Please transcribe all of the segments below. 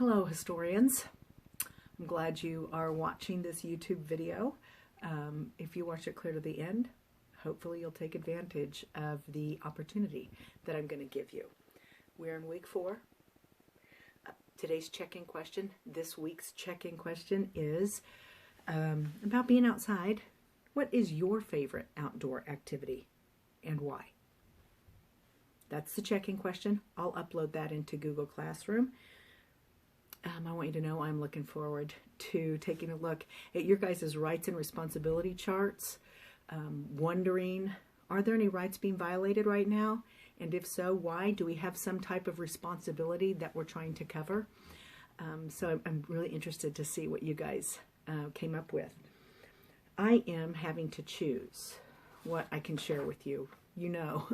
Hello historians. I'm glad you are watching this YouTube video. If you watch it clear to the end, hopefully you'll take advantage of the opportunity that I'm going to give you. We're in week 4. Today's check-in question, this week's check-in question is about being outside. What is your favorite outdoor activity and why? That's the check-in question. I'll upload that into Google Classroom. I want you to know I'm looking forward to taking a look at your guys' rights and responsibility charts, wondering, are there any rights being violated right now? And if so, why? Do we have some type of responsibility that we're trying to cover? So I'm really interested to see what you guys came up with. I am having to choose what I can share with you. You know,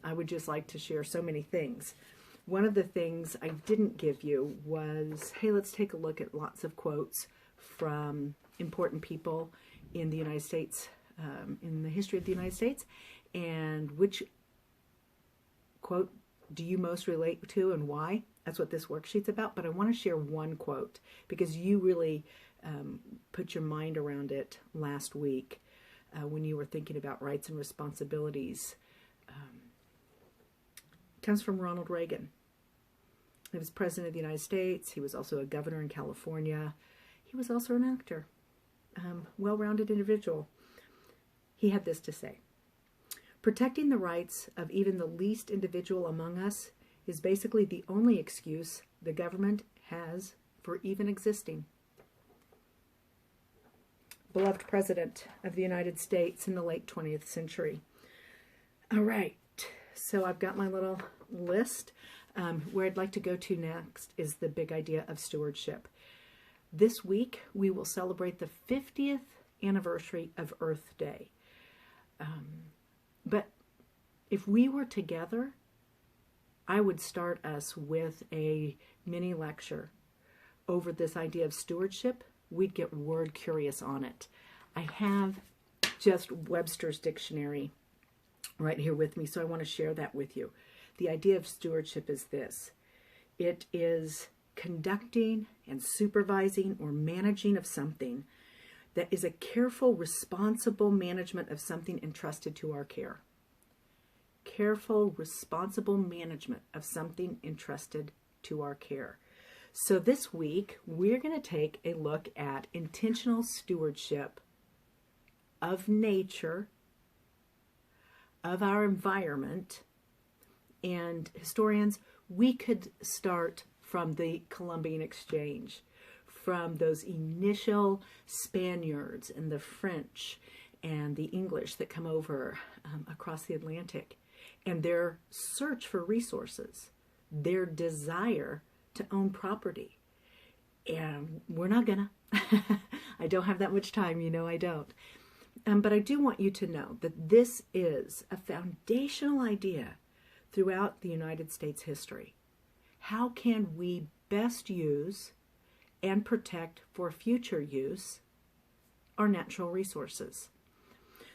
I would just like to share so many things. One of the things I didn't give you was, hey, let's take a look at lots of quotes from important people in the United States, in the history of the United States, and which quote do you most relate to and why? That's what this worksheet's about, but I want to share one quote because you really put your mind around it last week when you were thinking about rights and responsibilities. It comes from Ronald Reagan. He was president of the United States. He was also a governor in California. He was also an actor, well-rounded individual. He had this to say: protecting the rights of even the least individual among us is basically the only excuse the government has for even existing. Beloved president of the United States in the late 20th century. All right, so I've got my little list. Where I'd like to go to next is the big idea of stewardship. This week, we will celebrate the 50th anniversary of Earth Day. But if we were together, I would start us with a mini lecture over this idea of stewardship. We'd get word curious on it. I have just Webster's dictionary right here with me, so I want to share that with you. The idea of stewardship is this: it is conducting and supervising or managing of something that is a careful, responsible management of something entrusted to our care. Careful, responsible management of something entrusted to our care. So this week, we're going to take a look at intentional stewardship of nature, of our environment. And historians, we could start from the Columbian Exchange, from those initial Spaniards and the French and the English that come over across the Atlantic, and their search for resources, their desire to own property. And we're not gonna. I don't have that much time, you know I don't. But I do want you to know that this is a foundational idea throughout the United States history. How can we best use and protect for future use our natural resources?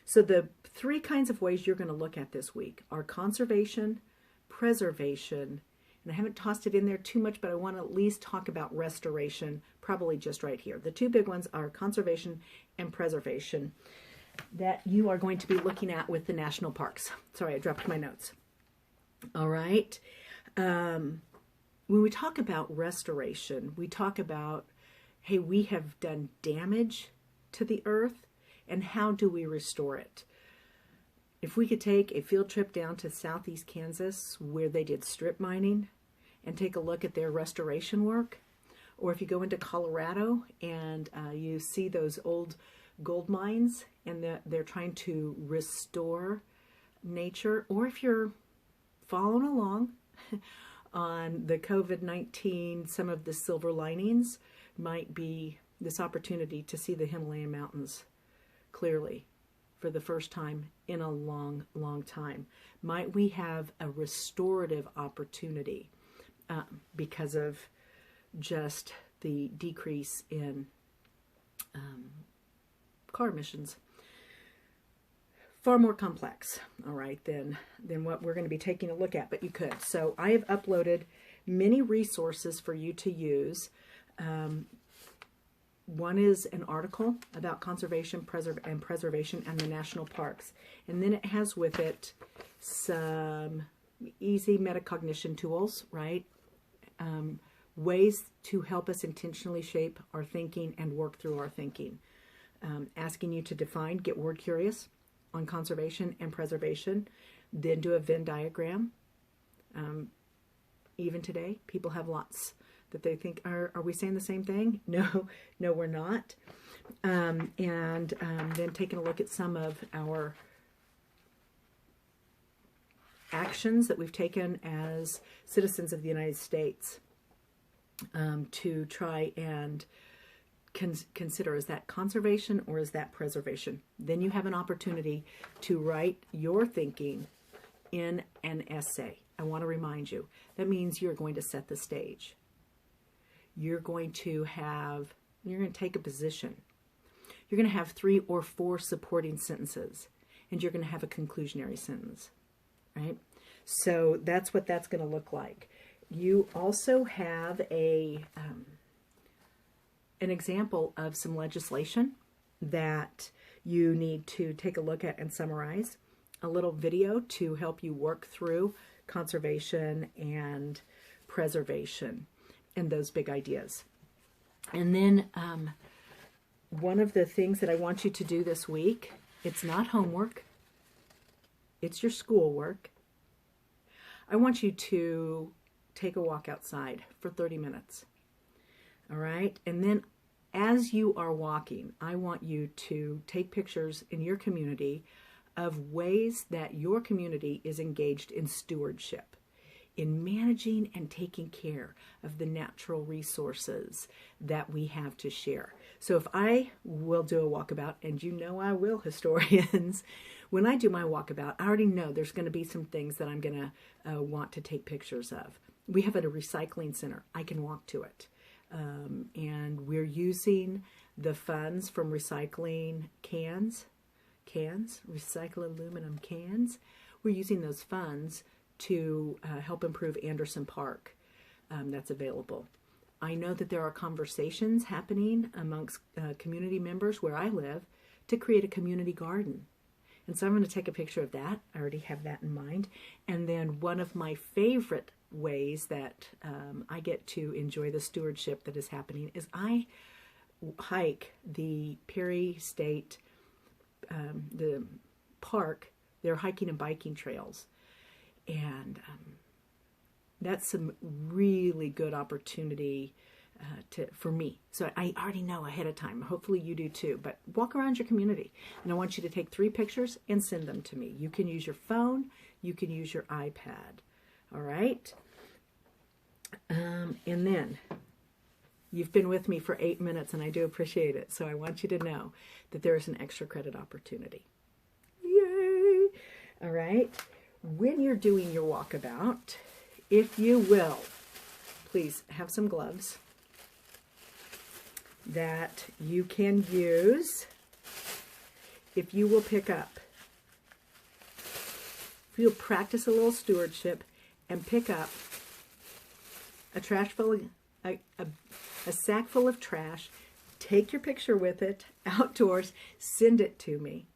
So the 3 kinds of ways you're going to look at this week are conservation, preservation, and I haven't tossed it in there too much, but I want to at least talk about restoration, probably just right here. The 2 big ones are conservation and preservation that you are going to be looking at with the national parks. Sorry, I dropped my notes. All right. When we talk about restoration, we talk about, hey, we have done damage to the earth, and how do we restore it? If we could take a field trip down to southeast Kansas where they did strip mining and take a look at their restoration work, or if you go into Colorado and you see those old gold mines and they're trying to restore nature, or if you're following along on the COVID-19, some of the silver linings might be this opportunity to see the Himalayan mountains clearly for the first time in a long, long time. Might we have a restorative opportunity because of just the decrease in car emissions? Far more complex, all right, than what we're going to be taking a look at, but you could. So I have uploaded many resources for you to use. One is an article about conservation and preservation and the national parks. And then it has with it some easy metacognition tools, right? Ways to help us intentionally shape our thinking and work through our thinking. Asking you to define, get word curious on conservation and preservation, then do a Venn diagram. Even today, people have lots that they think, are we saying the same thing? No, we're not. And then taking a look at some of our actions that we've taken as citizens of the United States to try and consider, is that conservation or is that preservation? Then you have an opportunity to write your thinking in an essay. I want to remind you, that means you're going to set the stage. You're going to take a position. You're going to have 3 or 4 supporting sentences, and you're going to have a conclusionary sentence, right? So that's what that's going to look like. You also have an example of some legislation that you need to take a look at and summarize. A little video to help you work through conservation and preservation and those big ideas. And then one of the things that I want you to do this week, it's not homework, it's your schoolwork. I want you to take a walk outside for 30 minutes. All right? And then as you are walking, I want you to take pictures in your community of ways that your community is engaged in stewardship, in managing and taking care of the natural resources that we have to share. So if I will do a walkabout, and you know I will, historians, when I do my walkabout, I already know there's going to be some things that I'm going to want to take pictures of. We have at a recycling center. I can walk to it. And we're using the funds from recycling cans, recycle aluminum cans. We're using those funds to help improve Anderson Park. That's available. I know that there are conversations happening amongst community members where I live to create a community garden. And so I'm going to take a picture of that. I already have that in mind. And then one of my favorite ways that I get to enjoy the stewardship that is happening is I hike the Perry State, the park, their hiking and biking trails. And that's some really good opportunity for me. So I already know ahead of time. Hopefully you do too. But walk around your community. And I want you to take 3 pictures and send them to me. You can use your phone. You can use your iPad. All right? And then you've been with me for 8 minutes, and I do appreciate it. So I want you to know that there is an extra credit opportunity. Yay! All right? When you're doing your walkabout, if you will, please have some gloves that you can use. If you will pick up, if you'll practice a little stewardship and pick up a sack full of trash, take your picture with it outdoors, send it to me.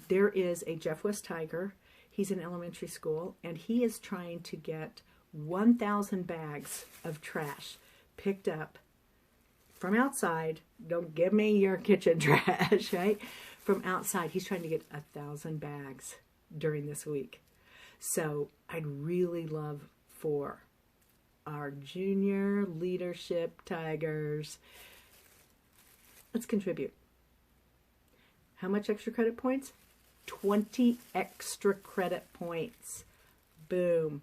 There is a Jeff West Tiger. He's in elementary school, and he is trying to get 1,000 bags of trash picked up from outside. Don't give me your kitchen trash, right? From outside. He's trying to get 1,000 bags during this week. So I'd really love for our junior leadership Tigers, let's contribute. How much extra credit points? 20 extra credit points. Boom.